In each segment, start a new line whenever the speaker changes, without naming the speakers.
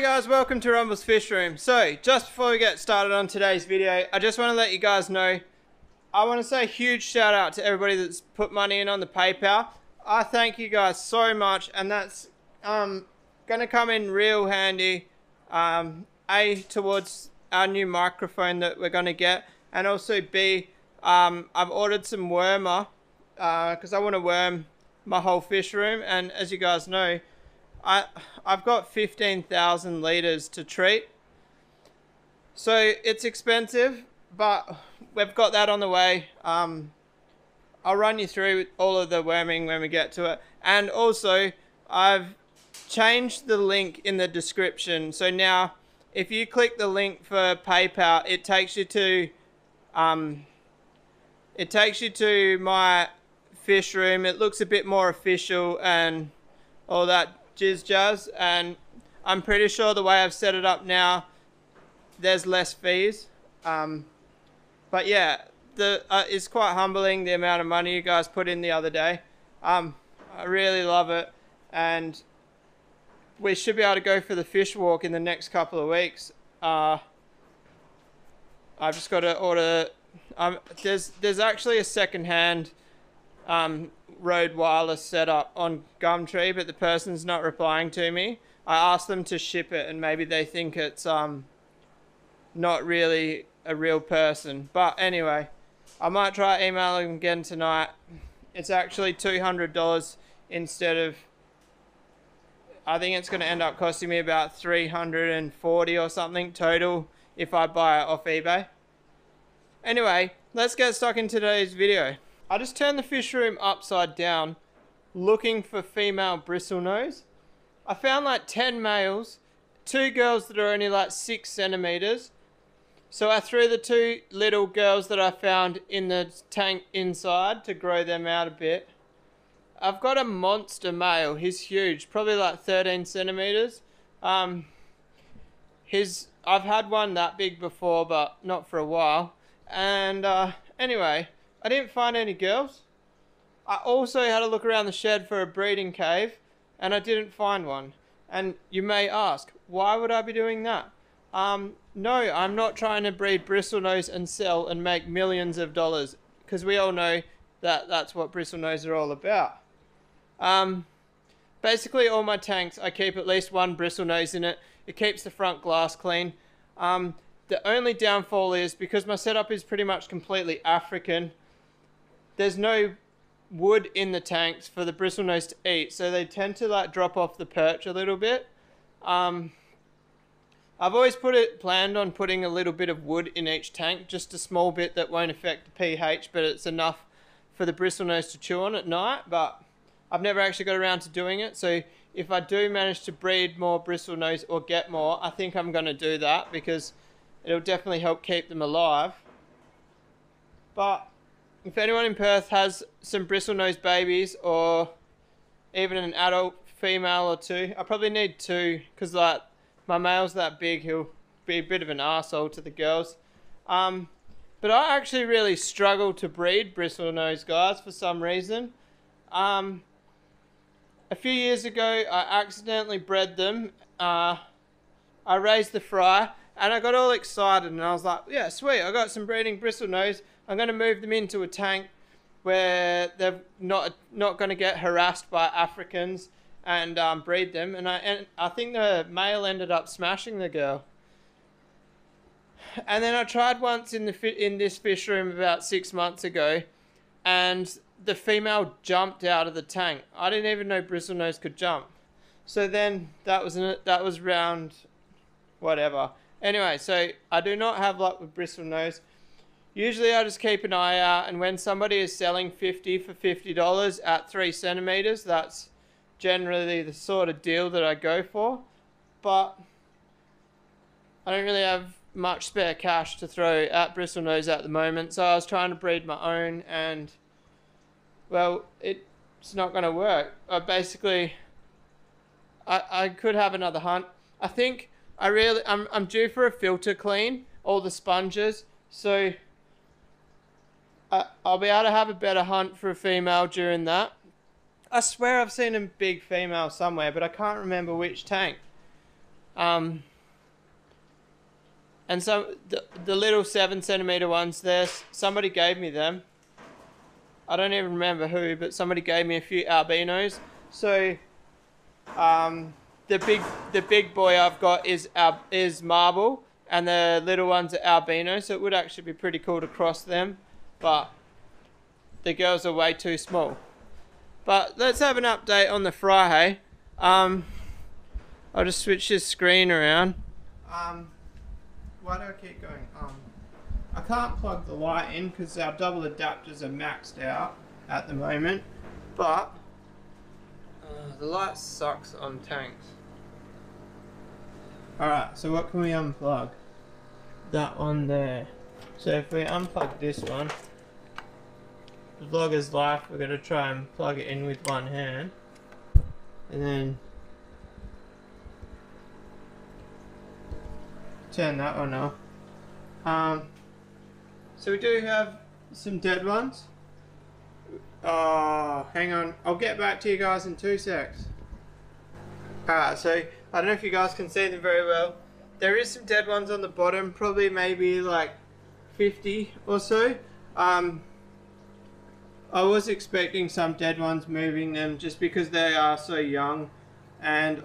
G'day guys, welcome to Rumble's Fish Room. So, just before we get started on today's video, I just want to let you guys know, I want to say a huge shout out to everybody that's put money in on the PayPal. I thank you guys so much, and that's going to come in real handy, A, towards our new microphone that we're going to get, and also B, I've ordered some wormer, because I want to worm my whole fish room, and as you guys know, I've got 15,000 litres to treat, so it's expensive, but we've got that on the way. I'll run you through all of the worming when we get to it, and also I've changed the link in the description, so now if you click the link for PayPal, it takes you to my fish room. It looks a bit more official and all that jazz, and I'm pretty sure the way I've set it up now, there's less fees. But yeah, it's quite humbling the amount of money you guys put in the other day. I really love it, and we should be able to go for the fish walk in the next couple of weeks. I've just got to order. There's actually a second-hand Rode wireless setup on Gumtree, but the person's not replying to me. I asked them to ship it, and maybe they think it's not really a real person. But anyway, I might try emailing again tonight. It's actually $200 instead of, I think it's going to end up costing me about $340 or something total if I buy it off eBay. Anyway, let's get stuck into today's video. I just turned the fish room upside down looking for female bristlenose. I found like 10 males, 2 girls that are only like 6 centimeters. So I threw the 2 little girls that I found in the tank inside to grow them out a bit. I've got a monster male. He's huge, probably like 13 centimeters. I've had one that big before, but not for a while. And anyway, I didn't find any girls. I also had a look around the shed for a breeding cave, and I didn't find one. And you may ask, why would I be doing that? No, I'm not trying to breed bristlenose and sell and make millions of dollars, because we all know that that's what bristlenose are all about. Basically all my tanks, I keep at least one bristlenose in it. It keeps the front glass clean. The only downfall is, because my setup is pretty much completely African, there's no wood in the tanks for the bristlenose to eat, so they tend to like drop off the perch a little bit. I've always planned on putting a little bit of wood in each tank, just a small bit that won't affect the pH, but it's enough for the bristlenose to chew on at night, but I've never actually got around to doing it, so if I do manage to breed more bristlenose or get more, I think I'm going to do that, because it'll definitely help keep them alive. But if anyone in Perth has some bristlenose babies, or even an adult female or 2, I probably need 2, because like my male's that big, he'll be a bit of an arsehole to the girls. But I actually really struggle to breed bristlenose guys for some reason. A few years ago, I accidentally bred them. I raised the fry, and I got all excited, and I was like, yeah, sweet, I got some breeding bristlenose. I'm going to move them into a tank where they're not going to get harassed by Africans, and breed them. And I think the male ended up smashing the girl. And then I tried once in this fish room about 6 months ago, and the female jumped out of the tank. I didn't even know bristlenose could jump. So then that was round whatever. Anyway, so I do not have luck with bristlenose. Usually I just keep an eye out, and when somebody is selling 50 for $50 at 3 centimeters, that's generally the sort of deal that I go for. But I don't really have much spare cash to throw at bristlenose at the moment, so I was trying to breed my own, and well, it's not going to work. I could have another hunt. I think I'm due for a filter clean, all the sponges, so I'll be able to have a better hunt for a female during that. I swear I've seen a big female somewhere, but I can't remember which tank. And so the little 7 centimeter ones there, somebody gave me them. I don't even remember who, but somebody gave me a few albinos. So the big boy I've got is marble, and the little ones are albino. So it would actually be pretty cool to cross them, but the girls are way too small. But let's have an update on the fry, hey. I'll just switch this screen around. Why do I keep going? I can't plug the light in because our double adapters are maxed out at the moment, but the light sucks on tanks. Alright, so what can we unplug? That one there. So if we unplug this one, vlogger's life, we're going to try and plug it in with one hand, and then turn that one off. So we do have some dead ones. Oh, hang on, I'll get back to you guys in 2 secs. Alright, so I don't know if you guys can see them very well. There is some dead ones on the bottom, probably maybe like 50 or so. I was expecting some dead ones, moving them just because they are so young, and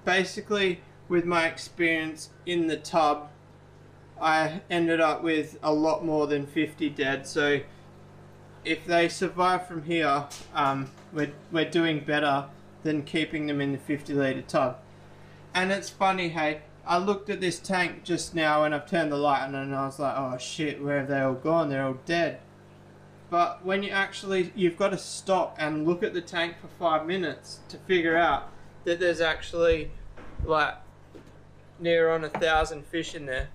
basically with my experience in the tub, I ended up with a lot more than 50 dead. So if they survive from here, we're doing better than keeping them in the 50-litre tub. And it's funny, hey, I looked at this tank just now and I've turned the light on and I was like, oh shit, where have they all gone? They're all dead. But when you've got to stop and look at the tank for 5 minutes to figure out that there's actually like near on 1,000 fish in there.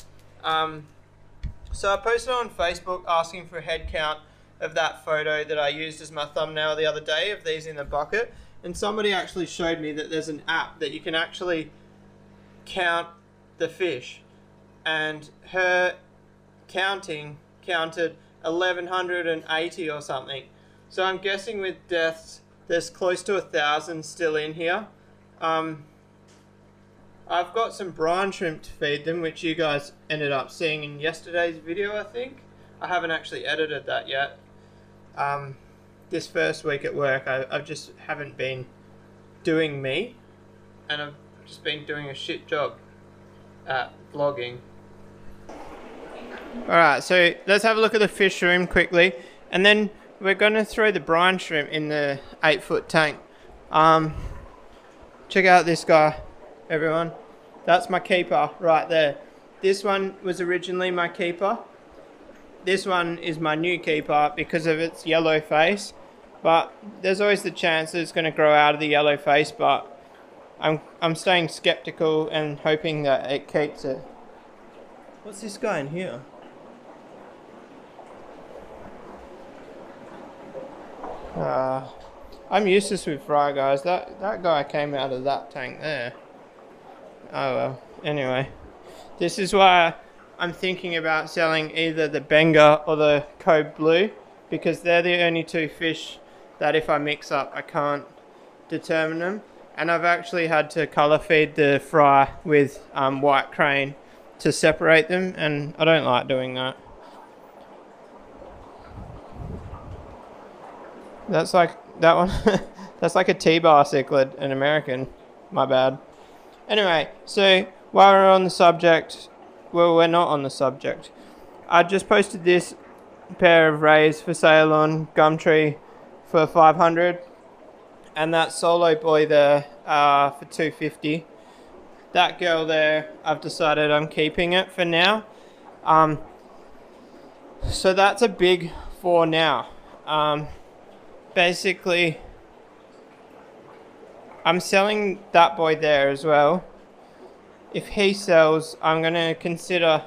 So I posted on Facebook asking for a head count of that photo that I used as my thumbnail the other day of these in the bucket, and somebody actually showed me that there's an app that you can actually count the fish, and her counted 1,180 or something. So I'm guessing with deaths there's close to 1,000 still in here. I've got some brine shrimp to feed them, which you guys ended up seeing in yesterday's video, I think. I haven't actually edited that yet. This first week at work, I just haven't been doing me, and I've just been doing a shit job at vlogging. Alright, so let's have a look at the fish room quickly, and then we're going to throw the brine shrimp in the 8-foot tank. Check out this guy, everyone. That's my keeper right there. This one was originally my keeper. This one is my new keeper because of its yellow face, but there's always the chance that it's going to grow out of the yellow face, but I'm staying skeptical and hoping that it keeps it. What's this guy in here? I'm useless with fry guys. That guy came out of that tank there. Oh well, anyway. This is why I'm thinking about selling either the Benga or the Code Blue, because they're the only two fish that if I mix up I can't determine them. And I've actually had to colour feed the fry with white crane to separate them, and I don't like doing that. That's like that one. That's like a T-bar cichlid, an American. My bad. Anyway, so while we're on the subject, well, we're not on the subject. I just posted this pair of rays for sale on Gumtree for 500, and that solo boy there for 250. That girl there, I've decided I'm keeping it for now. So that's a big for now. Basically, I'm selling that boy there as well. If he sells, I'm going to consider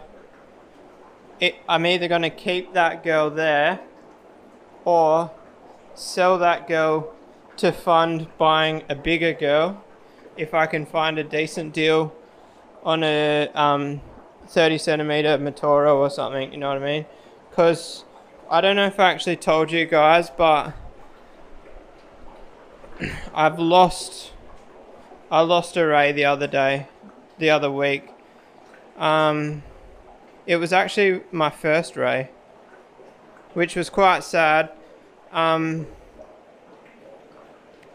it. I'm either going to keep that girl there or sell that girl to fund buying a bigger girl if I can find a decent deal on a 30 centimeter Matoro or something, you know what I mean? Because I don't know if I actually told you guys, but I lost a ray the other day. the other week. It was actually my first ray, which was quite sad.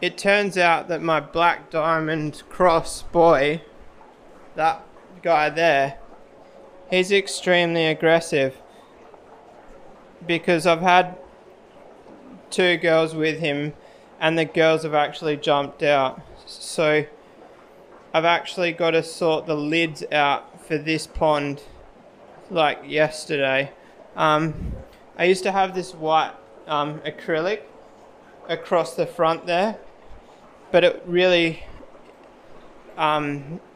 It turns out that my black diamond cross boy, that guy there, he's extremely aggressive, because I've had 2 girls with him and the girls have actually jumped out. So I've actually got to sort the lids out for this pond like yesterday. I used to have this white acrylic across the front there, but it really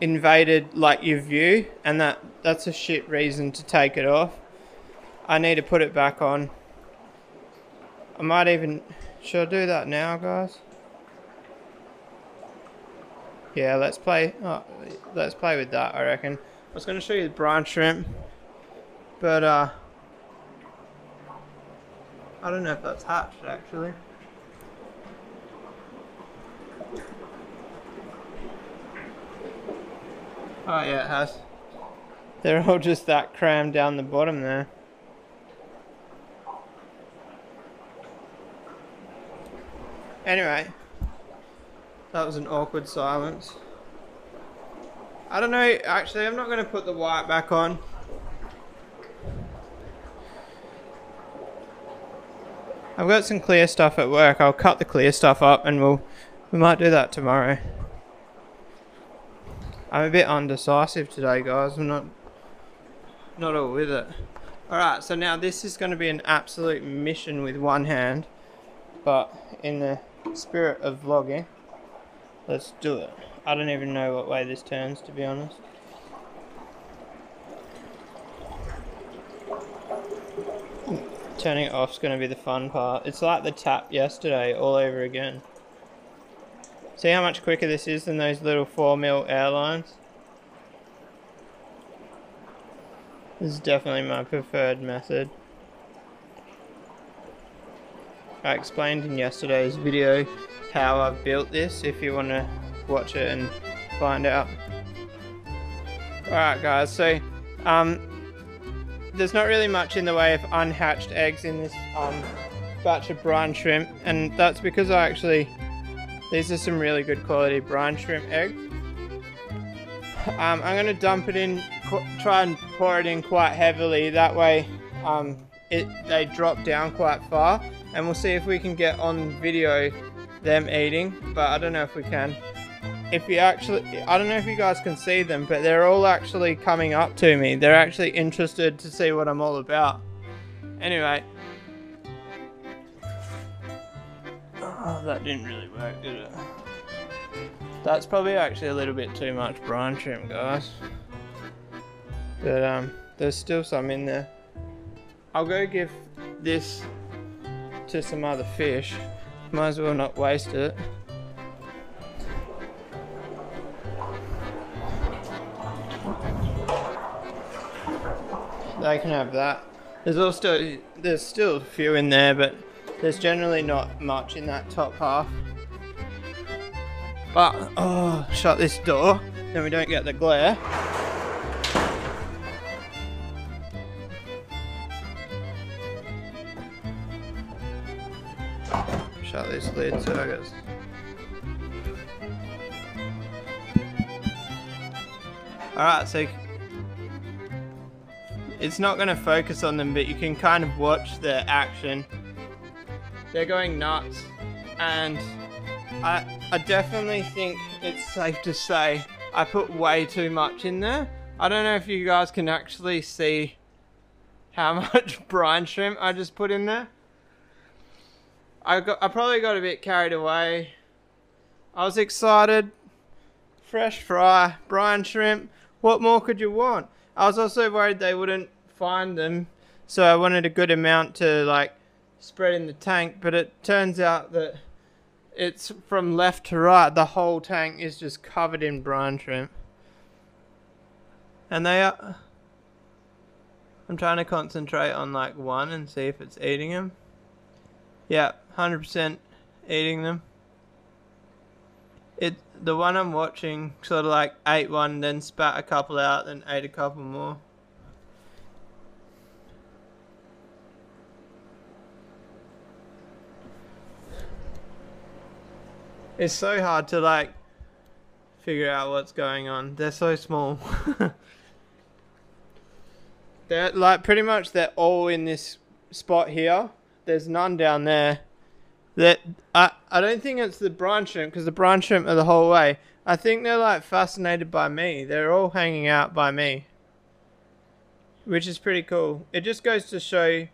invaded like your view, and that's a shit reason to take it off. I need to put it back on. I might even, should I do that now, guys? Yeah, let's play with that, I reckon. I was going to show you the brine shrimp, but I don't know if that's hatched actually. Oh yeah, it has. They're all just that crammed down the bottom there. Anyway, that was an awkward silence. I don't know, actually I'm not going to put the white back on. I've got some clear stuff at work. I'll cut the clear stuff up and we might do that tomorrow. I'm a bit undecisive today, guys. I'm not all with it. Alright, so now this is going to be an absolute mission with one hand, but in the spirit of vlogging, let's do it. I don't even know what way this turns, to be honest. Turning it off is going to be the fun part. It's like the tap yesterday all over again. See how much quicker this is than those little 4mm airlines? This is definitely my preferred method. I explained in yesterday's video how I've built this, if you want to watch it and find out. Alright guys, so there's not really much in the way of unhatched eggs in this batch of brine shrimp, and that's because these are some really good quality brine shrimp eggs. I'm going to dump it in, try and pour it in quite heavily, that way they drop down quite far, and we'll see if we can get on video them eating, but I don't know if we can. I don't know if you guys can see them, but they're all actually coming up to me. They're actually interested to see what I'm all about. Anyway. Oh, that didn't really work, did it? That's probably actually a little bit too much brine shrimp, guys. But there's still some in there. I'll go give this to some other fish. Might as well not waste it. They can have that. There's still a few in there, but there's generally not much in that top half. But oh, shut this door, then we don't get the glare. Shut this lid so I guess. Alright, so it's not going to focus on them, but you can kind of watch the action. They're going nuts, and I definitely think it's safe to say I put way too much in there. I don't know if you guys can actually see how much brine shrimp I just put in there. I probably got a bit carried away. I was excited. Fresh fry, brine shrimp. What more could you want? I was also worried they wouldn't find them, so I wanted a good amount to like spread in the tank, but it turns out that it's from left to right. The whole tank is just covered in brine shrimp. And they are... I'm trying to concentrate on like one and see if it's eating them. Yeah, 100% eating them. The one I'm watching sort of like ate one, then spat a couple out, then ate a couple more. It's so hard to like figure out what's going on. They're so small. They're like pretty much they're all in this spot here. There's none down there. That I don't think it's the brine shrimp, because the brine shrimp are the whole way. I think they're like fascinated by me. They're all hanging out by me, which is pretty cool. It just goes to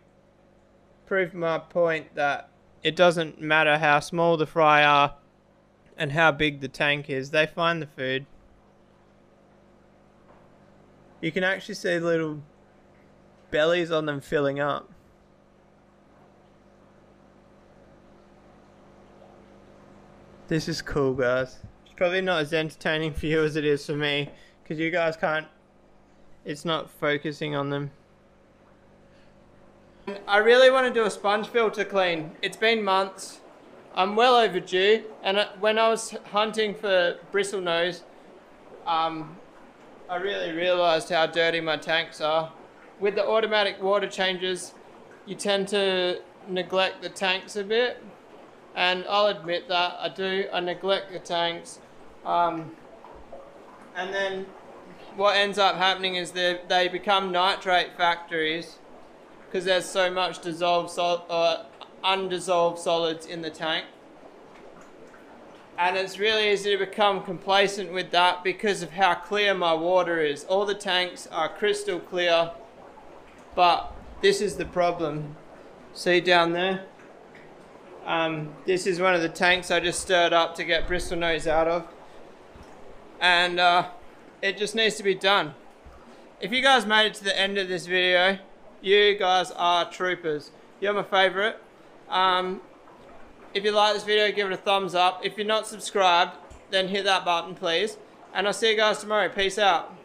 prove my point that it doesn't matter how small the fry are and how big the tank is. They find the food. You can actually see little bellies on them filling up. This is cool, guys. It's probably not as entertaining for you as it is for me, because you guys can't, it's not focusing on them. I really want to do a sponge filter clean. It's been months. I'm well overdue, and when I was hunting for bristlenose, I really realized how dirty my tanks are. With the automatic water changes, you tend to neglect the tanks a bit. And I'll admit that I do. I neglect the tanks, and then what ends up happening is they become nitrate factories because there's so much undissolved solids in the tank, and it's really easy to become complacent with that because of how clear my water is. All the tanks are crystal clear, but this is the problem. See down there? This is one of the tanks I just stirred up to get bristlenose out of, and it just needs to be done. If you guys made it to the end of this video, you guys are troopers. You're my favourite. If you like this video, give it a thumbs up. If you're not subscribed, then hit that button please, and I'll see you guys tomorrow. Peace out.